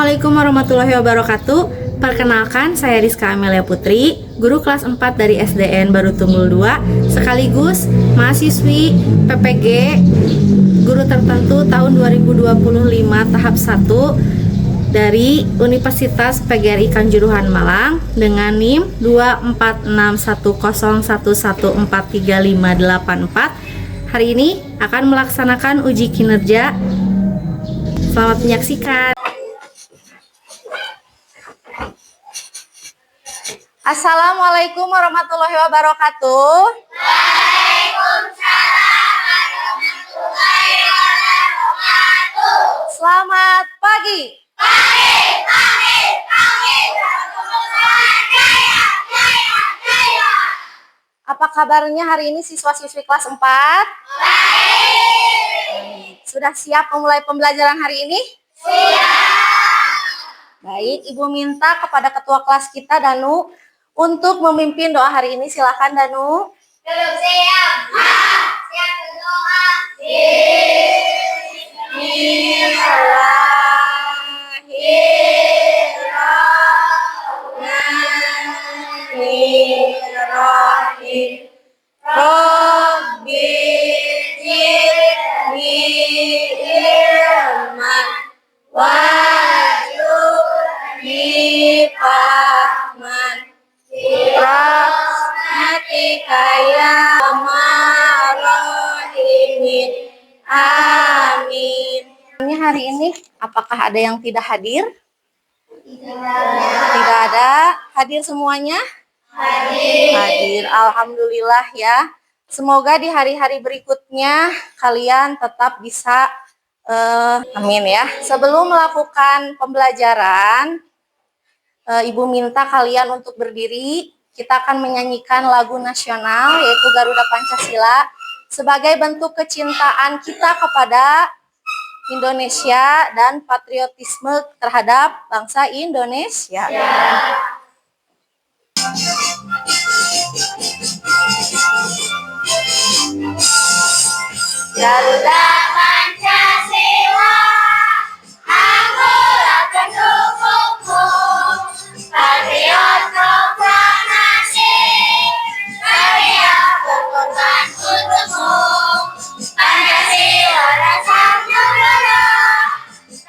Assalamualaikum warahmatullahi wabarakatuh. Perkenalkan, saya Rizka Amelia Putri, guru kelas 4 dari SDN Baru Tunggul 2, sekaligus mahasiswi PPG Guru Tertentu tahun 2025 tahap 1 dari Universitas PGRI Kanjuruhan Malang dengan NIM 2461011433584. Hari ini akan melaksanakan uji kinerja. Selamat menyaksikan. Assalamualaikum warahmatullahi wabarakatuh. Waalaikumsalam warahmatullahi wabarakatuh. Selamat pagi. Pagi. Jaya. Apa kabarnya hari ini siswa-siswi kelas 4? Baik. Sudah siap memulai pembelajaran hari ini? Siap. Baik, Ibu minta kepada ketua kelas kita, Danu, untuk memimpin doa hari ini. Silakan, Danu. Belum siap. Siap berdoa. Bismillahirrahmanirrahim. Rabbi zidni ilman waj'alni fahman birahmatika ya arhamar-rahimin. Amin. Hari ini apakah ada yang tidak hadir? Tidak ada. Hadir semuanya? Hadir. Alhamdulillah ya. Semoga di hari-hari berikutnya kalian tetap bisa amin ya. Sebelum melakukan pembelajaran, Ibu minta kalian untuk berdiri. Kita akan menyanyikan lagu nasional yaitu Garuda Pancasila sebagai bentuk kecintaan kita kepada Indonesia dan patriotisme terhadap bangsa Indonesia. Garuda Pancasila, Anggota pendukungmu, patriot proklamasi, karya berkorban untukmu. Pancasila rasa negara,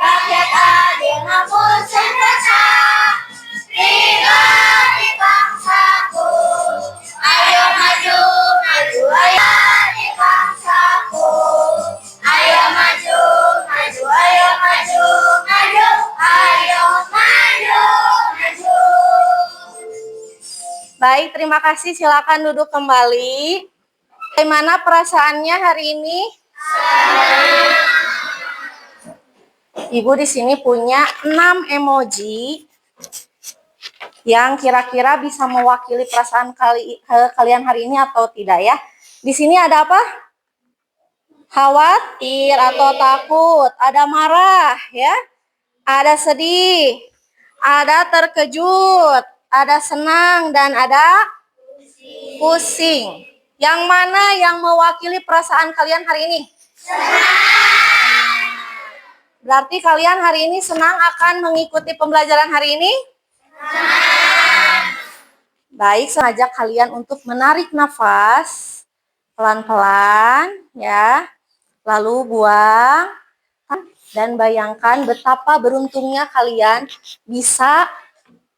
rakyat adil maupun sempurna, pribadi bangsaku. Ayo maju, maju, ayo di bangsaku. Ayo maju, maju, ayo maju, maju, ayo maju, maju. Baik, terima kasih. Silakan duduk kembali. Bagaimana perasaannya hari ini? Ibu di sini punya 6 emoji yang kira-kira bisa mewakili perasaan kalian hari ini atau tidak ya. Di sini ada apa? Khawatir atau takut, ada marah ya, ada sedih, ada terkejut, ada senang dan ada pusing. Yang mana yang mewakili perasaan kalian hari ini? Berarti kalian hari ini senang akan mengikuti pembelajaran hari ini? Baik, saya ajak kalian untuk menarik nafas pelan-pelan ya. Lalu buang dan bayangkan betapa beruntungnya kalian bisa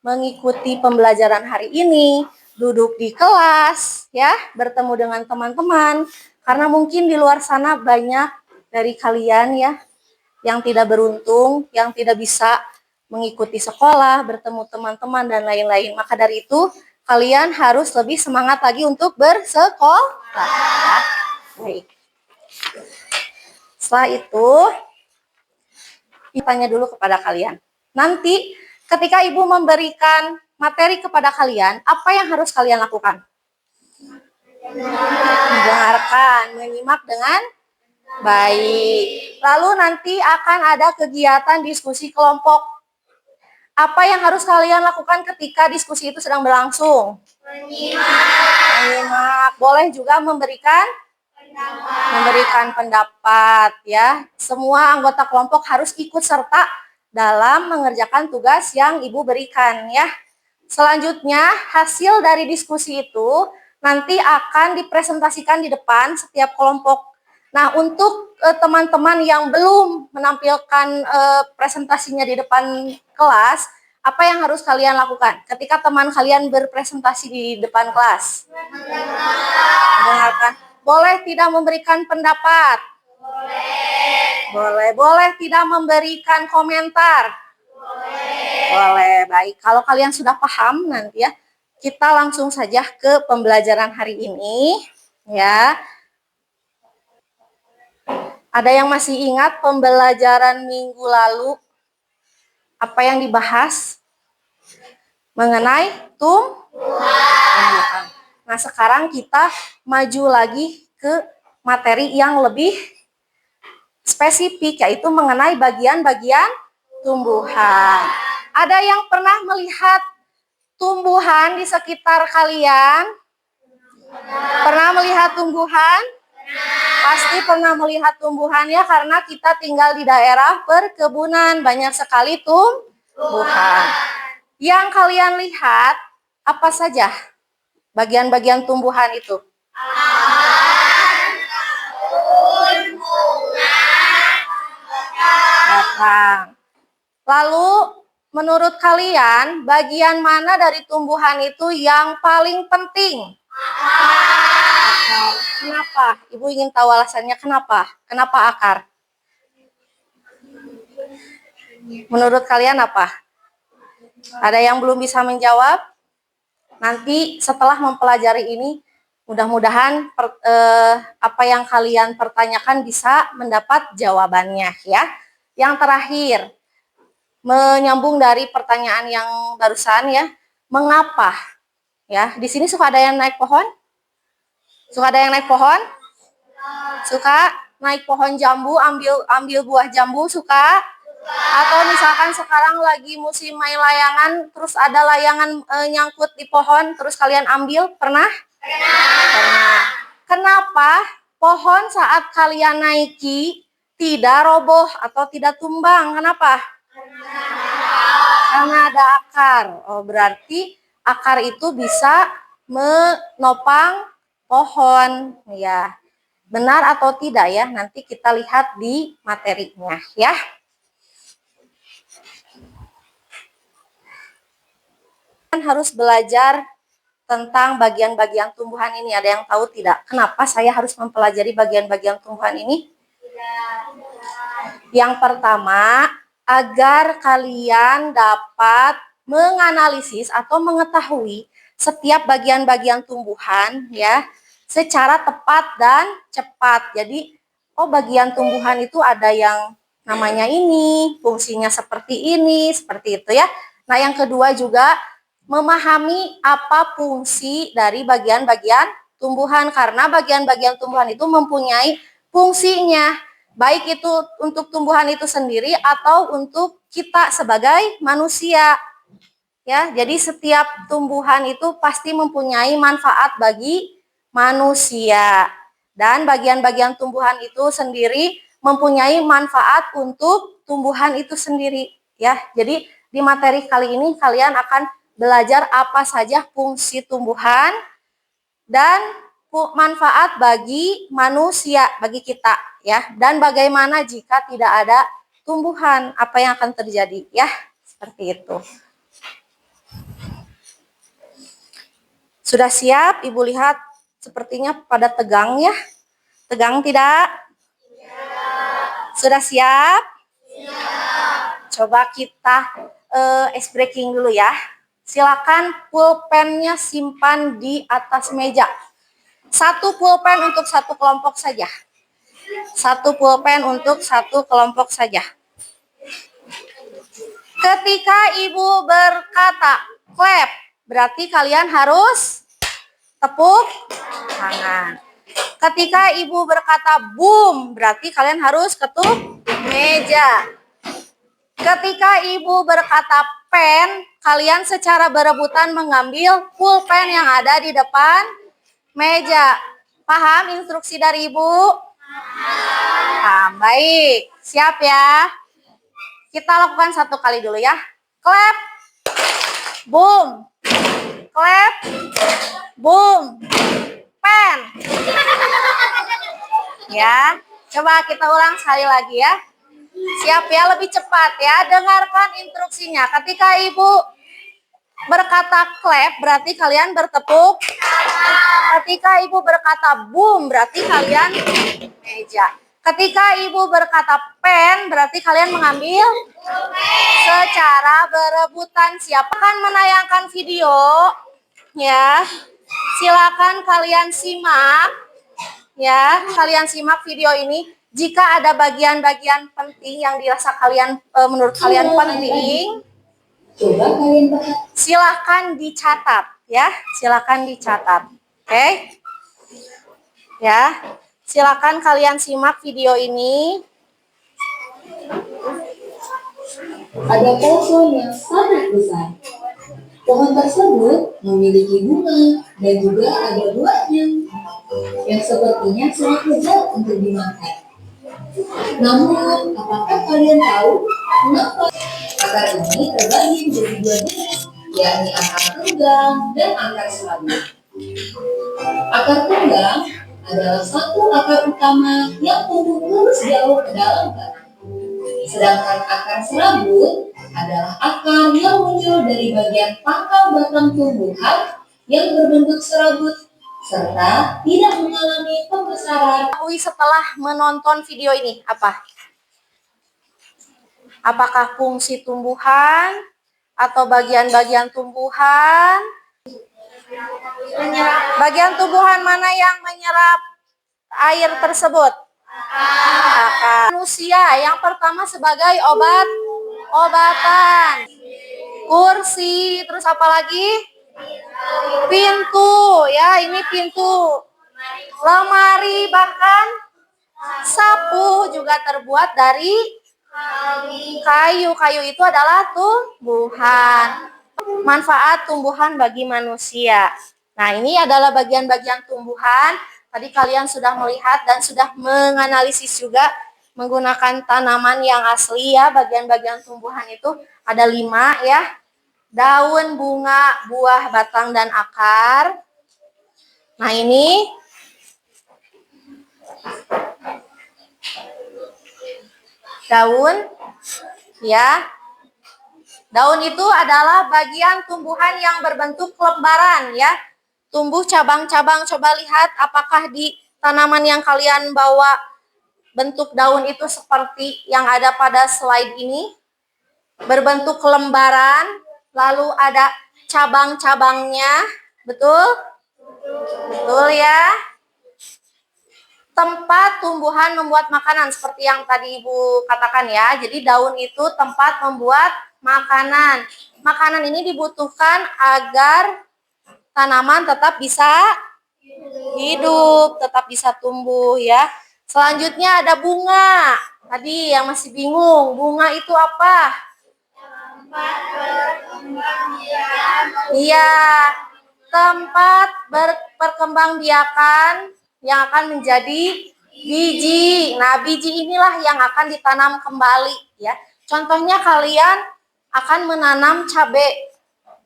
mengikuti pembelajaran hari ini, duduk di kelas ya, bertemu dengan teman-teman. Karena mungkin di luar sana banyak dari kalian ya yang tidak beruntung, yang tidak bisa mengikuti sekolah, bertemu teman-teman dan lain-lain. Maka dari itu kalian harus lebih semangat lagi untuk bersekolah. Baik. Setelah itu, tanya dulu kepada kalian. Nanti ketika Ibu memberikan materi kepada kalian, apa yang harus kalian lakukan? Mendengarkan, menyimak dengan baik. Lalu nanti akan ada kegiatan diskusi kelompok. Apa yang harus kalian lakukan ketika diskusi itu sedang berlangsung? Menyimak. Boleh juga memberikan pendapat ya. Semua anggota kelompok harus ikut serta dalam mengerjakan tugas yang Ibu berikan ya. Selanjutnya, hasil dari diskusi itu nanti akan dipresentasikan di depan setiap kelompok. Nah, untuk teman-teman yang belum menampilkan presentasinya di depan kelas, apa yang harus kalian lakukan ketika teman kalian berpresentasi di depan kelas? Mendengarkan. Boleh tidak memberikan pendapat? Boleh. Boleh tidak memberikan komentar? Boleh. Baik, kalau kalian sudah paham nanti ya, kita langsung saja ke pembelajaran hari ini ya. Ada yang masih ingat pembelajaran minggu lalu? Apa yang dibahas? Mengenai tumbuhan. Nah, sekarang kita maju lagi ke materi yang lebih spesifik, yaitu mengenai bagian-bagian tumbuhan. Ada yang pernah melihat tumbuhan di sekitar kalian? Pernah melihat tumbuhan? Pasti pernah melihat tumbuhan ya, karena kita tinggal di daerah perkebunan, banyak sekali tumbuhan. Yang kalian lihat apa saja bagian-bagian tumbuhan itu? Batang. Lalu menurut kalian bagian mana dari tumbuhan itu yang paling penting? Akar. Kenapa? Ibu ingin tahu alasannya kenapa? Kenapa akar? Menurut kalian apa? Ada yang belum bisa menjawab? Nanti setelah mempelajari ini, mudah-mudahan apa yang kalian pertanyakan bisa mendapat jawabannya ya. Yang terakhir, menyambung dari pertanyaan yang barusan ya, mengapa? Ya, di sini suka ada yang naik pohon? Suka ada yang naik pohon? Suka naik pohon jambu, ambil buah jambu, suka? Atau misalkan sekarang lagi musim main layangan, terus ada layangan nyangkut di pohon, terus kalian ambil, pernah? Pernah. Kenapa pohon saat kalian naiki tidak roboh atau tidak tumbang? Kenapa? Karena ada akar. Oh, berarti akar itu bisa menopang pohon. Ya, benar atau tidak ya? Nanti kita lihat di materinya ya. Harus belajar tentang bagian-bagian tumbuhan ini. Ada yang tahu tidak? Kenapa saya harus mempelajari bagian-bagian tumbuhan ini? Yang pertama, agar kalian dapat menganalisis atau mengetahui setiap bagian-bagian tumbuhan ya secara tepat dan cepat. Jadi, oh bagian tumbuhan itu ada yang namanya ini, fungsinya seperti ini, seperti itu ya. Nah, yang kedua juga memahami apa fungsi dari bagian-bagian tumbuhan, karena bagian-bagian tumbuhan itu mempunyai fungsinya, baik itu untuk tumbuhan itu sendiri atau untuk kita sebagai manusia. Ya, jadi setiap tumbuhan itu pasti mempunyai manfaat bagi manusia, dan bagian-bagian tumbuhan itu sendiri mempunyai manfaat untuk tumbuhan itu sendiri ya. Jadi di materi kali ini kalian akan belajar apa saja fungsi tumbuhan dan manfaat bagi manusia, bagi kita ya. Dan bagaimana jika tidak ada tumbuhan, apa yang akan terjadi ya. Seperti itu. Sudah siap? Ibu lihat sepertinya pada tegang ya. Tegang tidak? Sudah siap? Coba kita ice breaking dulu ya. Silakan pulpennya simpan di atas meja. Satu pulpen untuk satu kelompok saja. Satu pulpen untuk satu kelompok saja. Ketika ibu berkata clap, berarti kalian harus tepuk tangan. Ketika ibu berkata boom, berarti kalian harus ketuk meja. Ketika ibu berkata pen, kalian secara berebutan mengambil pulpen yang ada di depan meja. Paham instruksi dari ibu? Paham. Baik, siap ya? Kita lakukan 1 kali dulu ya. Clap, boom, clap, boom, pen. Ya, coba kita ulang sekali lagi ya. Siap ya, lebih cepat ya. Dengarkan instruksinya. Ketika ibu berkata clap, berarti kalian bertepuk. Ketika ibu berkata boom, berarti kalian meja. Ketika ibu berkata pen, berarti kalian mengambil secara berebutan. Siapa akan menayangkan video? Ya, silakan kalian simak. Ya, kalian simak video ini. Jika ada bagian-bagian penting yang dirasa kalian menurut kalian penting, Coba kalian bahas. silahkan dicatat ya, silahkan dicatat. Oke? Ya, silakan kalian simak video ini. Ada pohon yang sangat besar. Pohon tersebut memiliki bunga dan juga ada buahnya yang sepertinya sangat lezat untuk dimakan. Namun, apakah kalian tahu mengapa akar ini terbagi menjadi 2 jenis, yakni akar tunggang dan akar serabut? Akar tunggang adalah satu akar utama yang tumbuh lurus jauh ke dalam tanah. Sedangkan akar serabut adalah akar yang muncul dari bagian pangkal batang tumbuhan yang berbentuk serabut serta tidak mengalami pembesaran. Setelah menonton video ini apa? Apakah fungsi tumbuhan atau bagian-bagian tumbuhan? Bagian tumbuhan mana yang menyerap air tersebut? Akar. Manusia yang pertama sebagai obatan. Kursi, terus apa lagi? Pintu, ya ini pintu. Lemari, bahkan sapu juga terbuat dari kayu. Kayu itu adalah tumbuhan. Manfaat tumbuhan bagi manusia. Nah, ini adalah bagian-bagian tumbuhan. Tadi kalian sudah melihat dan sudah menganalisis juga menggunakan tanaman yang asli ya. Bagian-bagian tumbuhan itu ada 5 ya. Daun, bunga, buah, batang, dan akar. Nah, ini daun ya. Daun itu adalah bagian tumbuhan yang berbentuk lembaran ya. Tumbuh cabang-cabang. Coba lihat apakah di tanaman yang kalian bawa bentuk daun itu seperti yang ada pada slide ini. Berbentuk lembaran, lalu ada cabang-cabangnya. Betul? Betul ya. Tempat tumbuhan membuat makanan seperti yang tadi Ibu katakan ya. Jadi daun itu tempat membuat makanan. Makanan ini dibutuhkan agar tanaman tetap bisa hidup, tetap bisa tumbuh ya. Selanjutnya ada bunga. Tadi yang masih bingung, bunga itu apa? Tempat Iya, tempat berperkembangbiakan yang akan menjadi biji. Nah, biji inilah yang akan ditanam kembali ya. Contohnya kalian akan menanam cabai.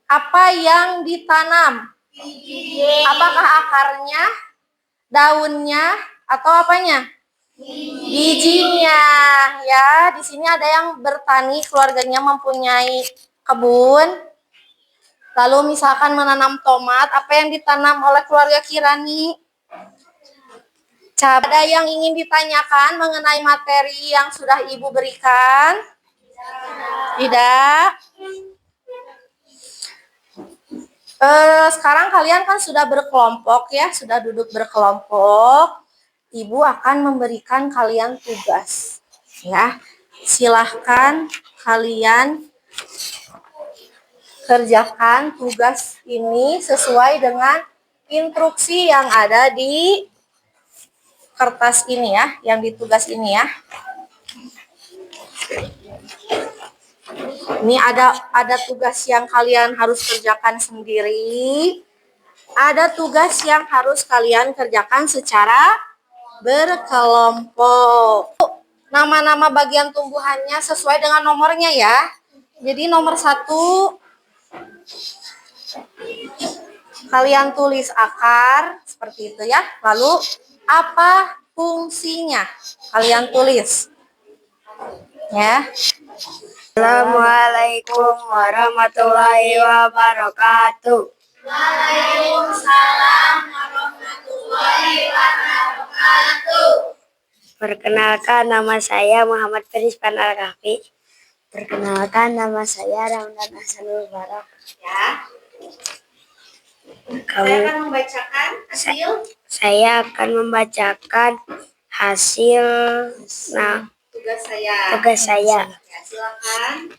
Apa yang ditanam? Biji. Apakah akarnya, daunnya, atau apanya? Bijinya. Ya, di sini ada yang bertani, keluarganya mempunyai kebun. Lalu misalkan menanam tomat, apa yang ditanam oleh keluarga Kirani? Ada yang ingin ditanyakan mengenai materi yang sudah Ibu berikan? Tidak. Sekarang kalian kan sudah berkelompok ya, sudah duduk berkelompok. Ibu akan memberikan kalian tugas. Ya, silahkan kalian kerjakan tugas ini sesuai dengan instruksi yang ada di kertas ini ya, yang di tugas ini ya. Ini ada tugas yang kalian harus kerjakan sendiri. Ada tugas yang harus kalian kerjakan secara berkelompok. nama-nama bagian tumbuhannya sesuai dengan nomornya ya. Jadi nomor 1 kalian tulis akar seperti itu ya. Lalu apa fungsinya? Kalian tulis ya. Assalamualaikum warahmatullahi wabarakatuh. Waalaikumsalam warahmatullahi wabarakatuh. Perkenalkan, nama saya Muhammad Ferispan Al-Kahfi. Perkenalkan, nama saya Ramdan Hasanul Barak. Ya. Saya akan membacakan hasil tugas saya. Ya, silakan.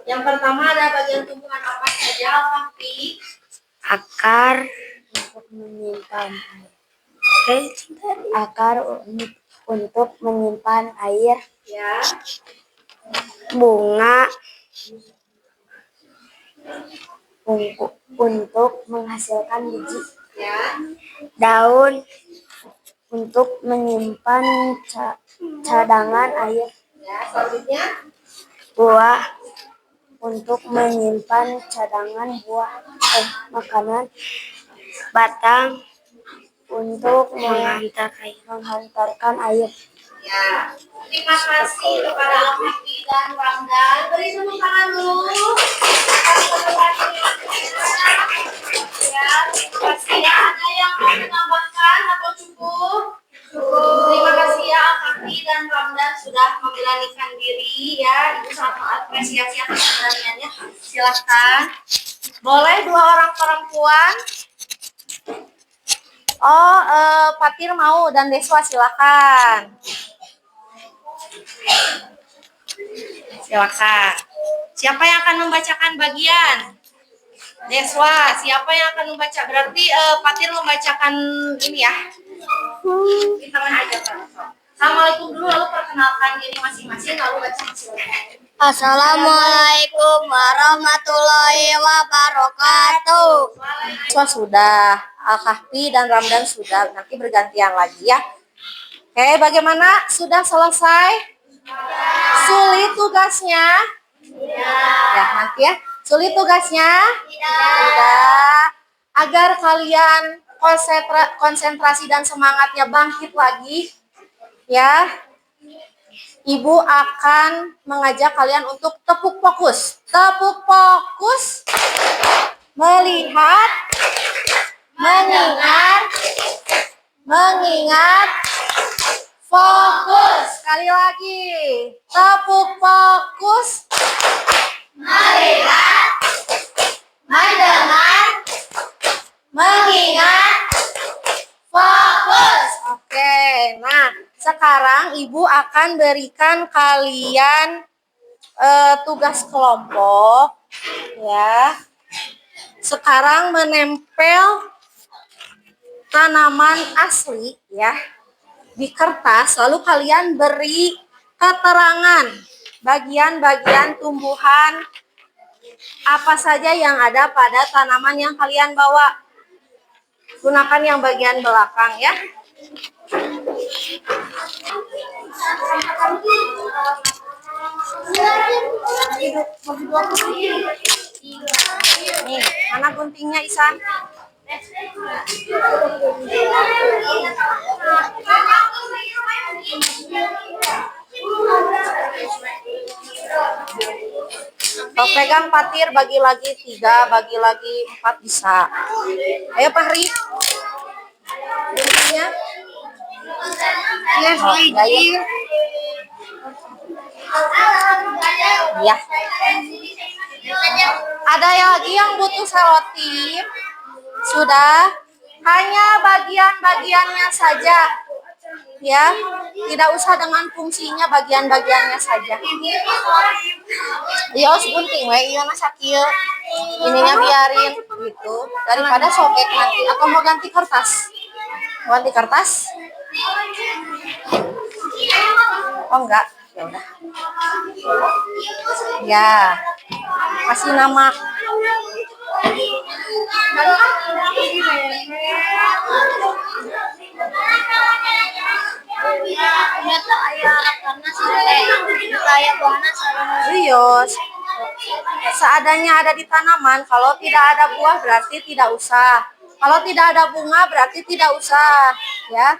Yang pertama ada bagian tumbuhan apa saja, Al-Kahfi? Akar untuk menyimpan air. Ya. Bunga untuk menghasilkan biji. Ya. Daun untuk menyimpan cadangan air. Ya, selanjutnya Buah untuk menyimpan cadangan makanan. Batang untuk menghantarkan air. ya. Terima kasih kepada Al-Kahfi dan Ramdan. Beri tepuk tangan dulu. Ya, terima kasih ya. Ada yang mau menambahkan atau cukup? Cukup. Terima kasih ya Al-Kahfi dan Ramdan sudah memberanikan diri ya. Ibu sangat mengapresiasi atas keberaniannya. Silakan. Boleh 2 orang perempuan? Fatir mau dan Deswa silakan. Silakan. Siapa yang akan membacakan bagian? Deswa, siapa yang akan membaca? Berarti Fatir membacakan ini ya. Kita aja Pak. Assalamualaikum dulu, lalu perkenalkan diri masing-masing, lalu baca hasilnya. Assalamualaikum warahmatullahi wabarakatuh. Deswa sudah, Al-Kahfi dan Ramdan sudah. Nanti bergantian lagi ya. Oke, bagaimana? Sudah selesai? Sulit tugasnya? Ya, nanti ya. Sulit tugasnya? Tidak. Agar kalian konsentrasi dan semangatnya bangkit lagi, ya. Ibu akan mengajak kalian untuk tepuk fokus. Tepuk fokus. Melihat, mendengar, mengingat, fokus. Sekali lagi. Tepuk fokus. Melihat, mendengar, mengingat, fokus. Oke, nah sekarang Ibu akan berikan kalian tugas kelompok, ya. Sekarang menempel tanaman asli, ya, di kertas. Lalu kalian beri keterangan bagian-bagian tumbuhan apa saja yang ada pada tanaman yang kalian bawa. Gunakan yang bagian belakang ya. Nih, mana guntingnya Isan? Kalau pegang Fatir, bagi lagi 3, bagi lagi 4 bisa. Ayo Fahri. Guntingnya. Ya. Ada lagi yang butuh selotip? Sudah. Hanya bagian-bagiannya saja. Ya, tidak usah dengan fungsinya, bagian-bagiannya saja. Iya, gunting we, iya mah sakieu. Ininya biarin gitu, daripada sobek nanti. Atau mau ganti kertas? Mau ganti kertas? Oh enggak, ya udah. Ya, kasih nama. Yos. Seadanya ada di tanaman, kalau tidak ada buah berarti tidak usah. Kalau tidak ada bunga berarti tidak usah, ya.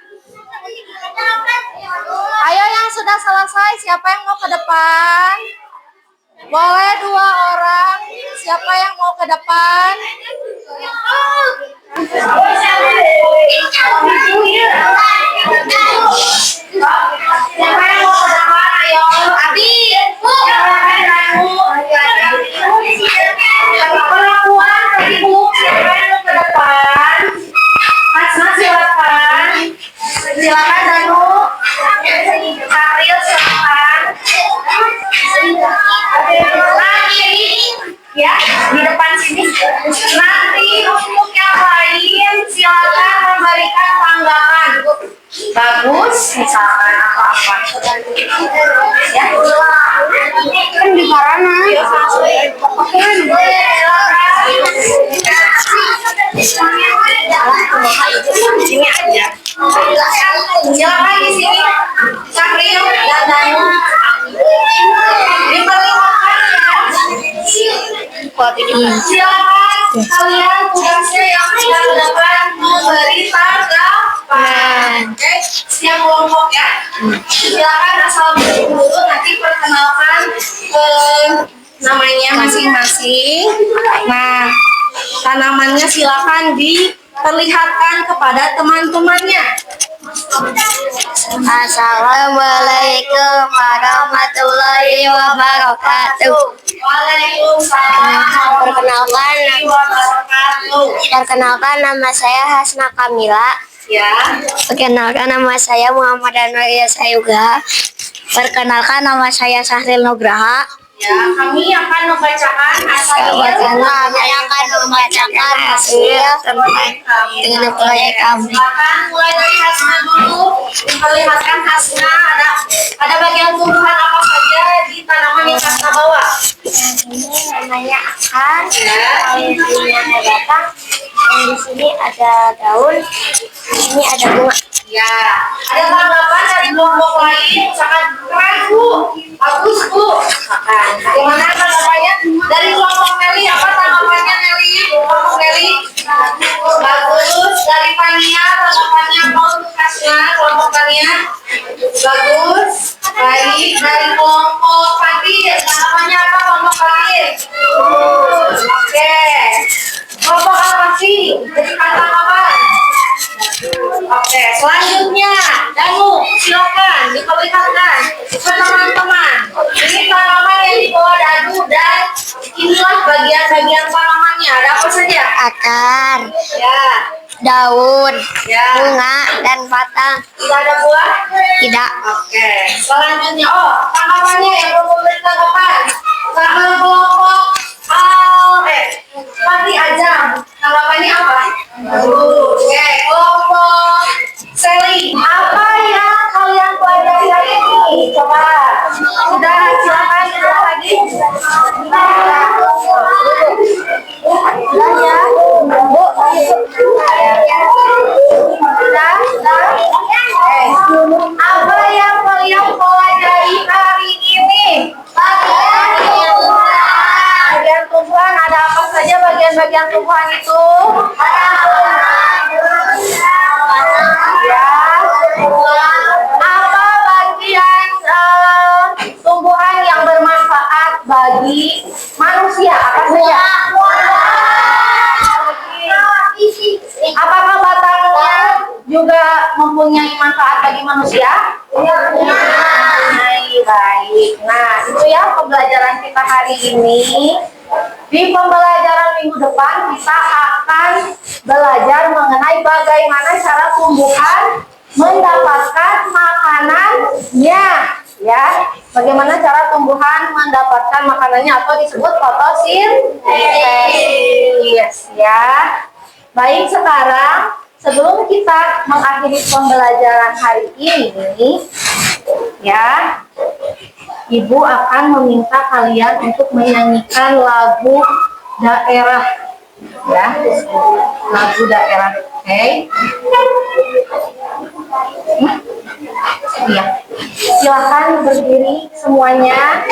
Ayo yang sudah selesai, siapa yang mau ke depan? Boleh 2 orang. Siapa yang mau ke depan? Siapa yang mau ke depan? Ayo, Abi. Perempuan, siapa yang mau ke depan? Hasna silakan. Silakan Danu. Ariel silakan. Nanti ya di depan sini. Nanti untuk yang lain silakan memberikan tanggapan. Bagus, misalkan apa-apa. Ya. Kan di Parana. Sini aja. Silakan di sini. Sahril dan Danu. Silakan kalian tugasnya yang dapat memberi tanggapan. Oke, setiap kelompok ya. Silakan asal dulu nanti perkenalkan namanya masing-masing. Nah, tanamannya silakan diperlihatkan kepada teman-temannya. Assalamualaikum warahmatullahi wabarakatuh. Waalaikumsalam. Perkenalkan nama saya Hasna Kamila. Ya. Perkenalkan nama saya Muhammad Anwar Sayuga. Perkenalkan nama saya Sahril Nugraha. Ya, kami akan membacakan hasil dengan proyek kami. Silakan mulai dari Hasna dulu. Diperlihatkan Hasna ada bagian tumbuhan apa saja di tanaman yang Hasna bawa. Ini namanya akar. Ya. Ini namanya batang. Yang di sini ada daun. Ini ada bunga. Ya, ada tanggapan dari kelompok lain sangat keren Bu, bagus Bu. Bagaimana tanggapannya dari kelompok Meli? Apa tanggapannya Meli? Kelompok Meli bagus. Dari Pania tanggapannya apa untuk Hasna? Kelompok Pania bagus. Baik. Dari kelompok Fatir tanggapannya apa kelompok Fatir? Oke. Kelompok apa sih? Jadi tanggapan. Oke, selanjutnya Danu, silakan diperlihatkan ke teman-teman. Ini tanaman yang dibawa Danu dan inilah bagian-bagian tanamannya. Ada apa saja? Akar, Ya, daun, ya. bunga, dan batang. Tidak ada buah? Tidak. Oke, selanjutnya tanggapannya yang belum memberi tanggapan. Karena kelompok Pati Ajam, tanggapannya apa? Oke, kelompok Seli, apa yang kalian pelajari hari ini? Coba, sudah silakan lagi. Sudah ya, Bu. Sudah. Apa yang kalian pelajari hari ini? Bagian tumbuhan ada apa saja bagian-bagian tumbuhan itu? Ya. Apa bagian tumbuhan yang bermanfaat bagi manusia? Apa saja? Apakah batangnya juga mempunyai manfaat bagi manusia? Baik. Nah, itu ya pembelajaran kita hari ini. Di pembelajaran minggu depan kita akan belajar mengenai bagaimana cara tumbuhan mendapatkan makanannya, ya. Bagaimana cara tumbuhan mendapatkan makanannya atau disebut fotosintesis, ya. Baik, sekarang sebelum kita mengakhiri pembelajaran hari ini, ya, Ibu akan meminta kalian untuk menyanyikan lagu daerah, ya, lagu daerah. Oke. Iya. Silakan berdiri semuanya.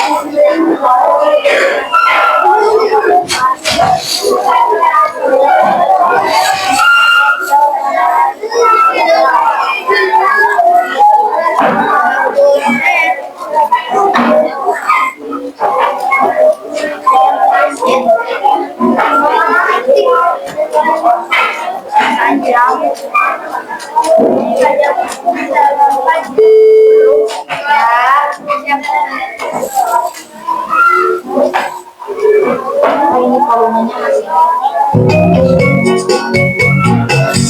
Ini volumenya masih.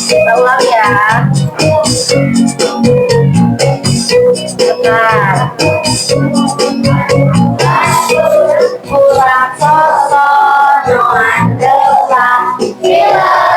Kita ulang ya. Benar. Kurang sosok doan depan. Bila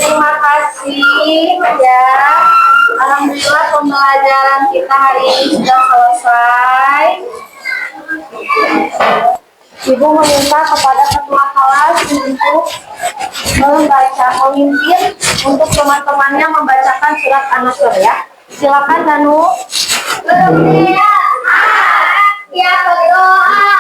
terima kasih ya. Alhamdulillah pembelajaran kita hari ini sudah selesai. Ibu meminta kepada ketua kelas untuk memimpin untuk teman-temannya membacakan surat An-Nasr ya. Silakan Danu. Ya berdoa.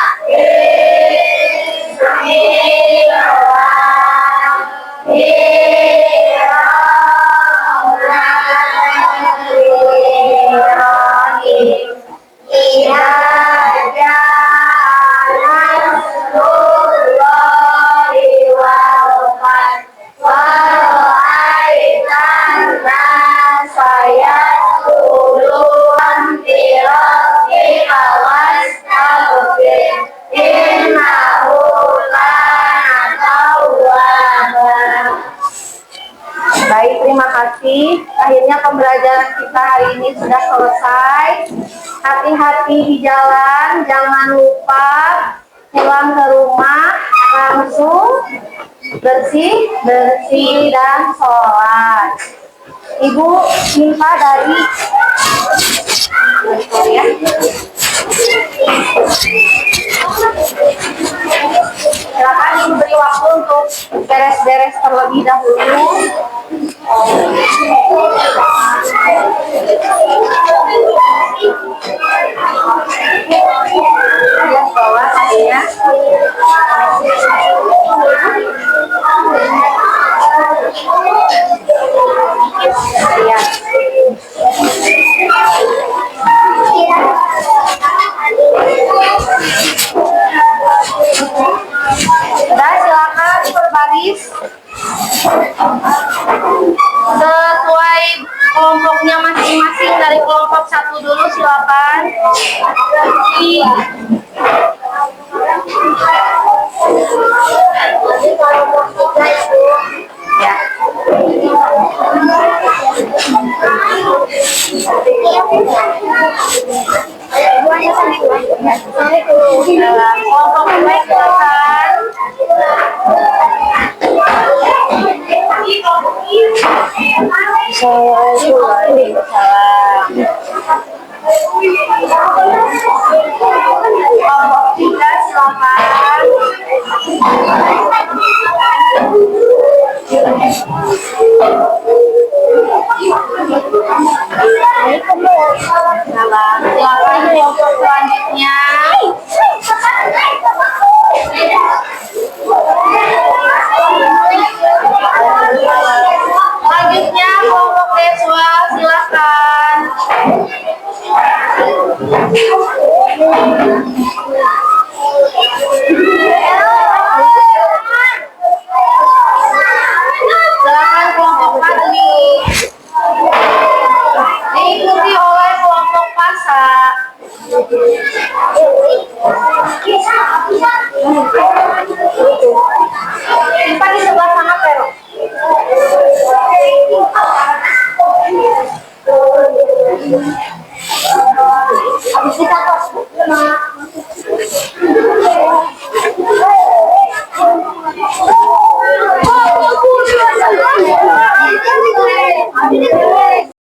Baik, terima kasih. Akhirnya pembelajaran kita hari ini sudah selesai. Hati-hati di jalan, jangan lupa pulang ke rumah langsung bersih dan sholat. Ibu minta dari ya. Silakan Ibu beri waktu untuk beres-beres terlebih dahulu. Lihat bawah hasilnya. Lihat. Sudah, silakan berbaris sesuai kelompoknya masing-masing. Dari kelompok 1 dulu silakan. Ya. Kelompok baik silakan. Kelompok 3 silakan. Silakan kelompok selanjutnya. Selanjutnya kelompok Deswa silakan.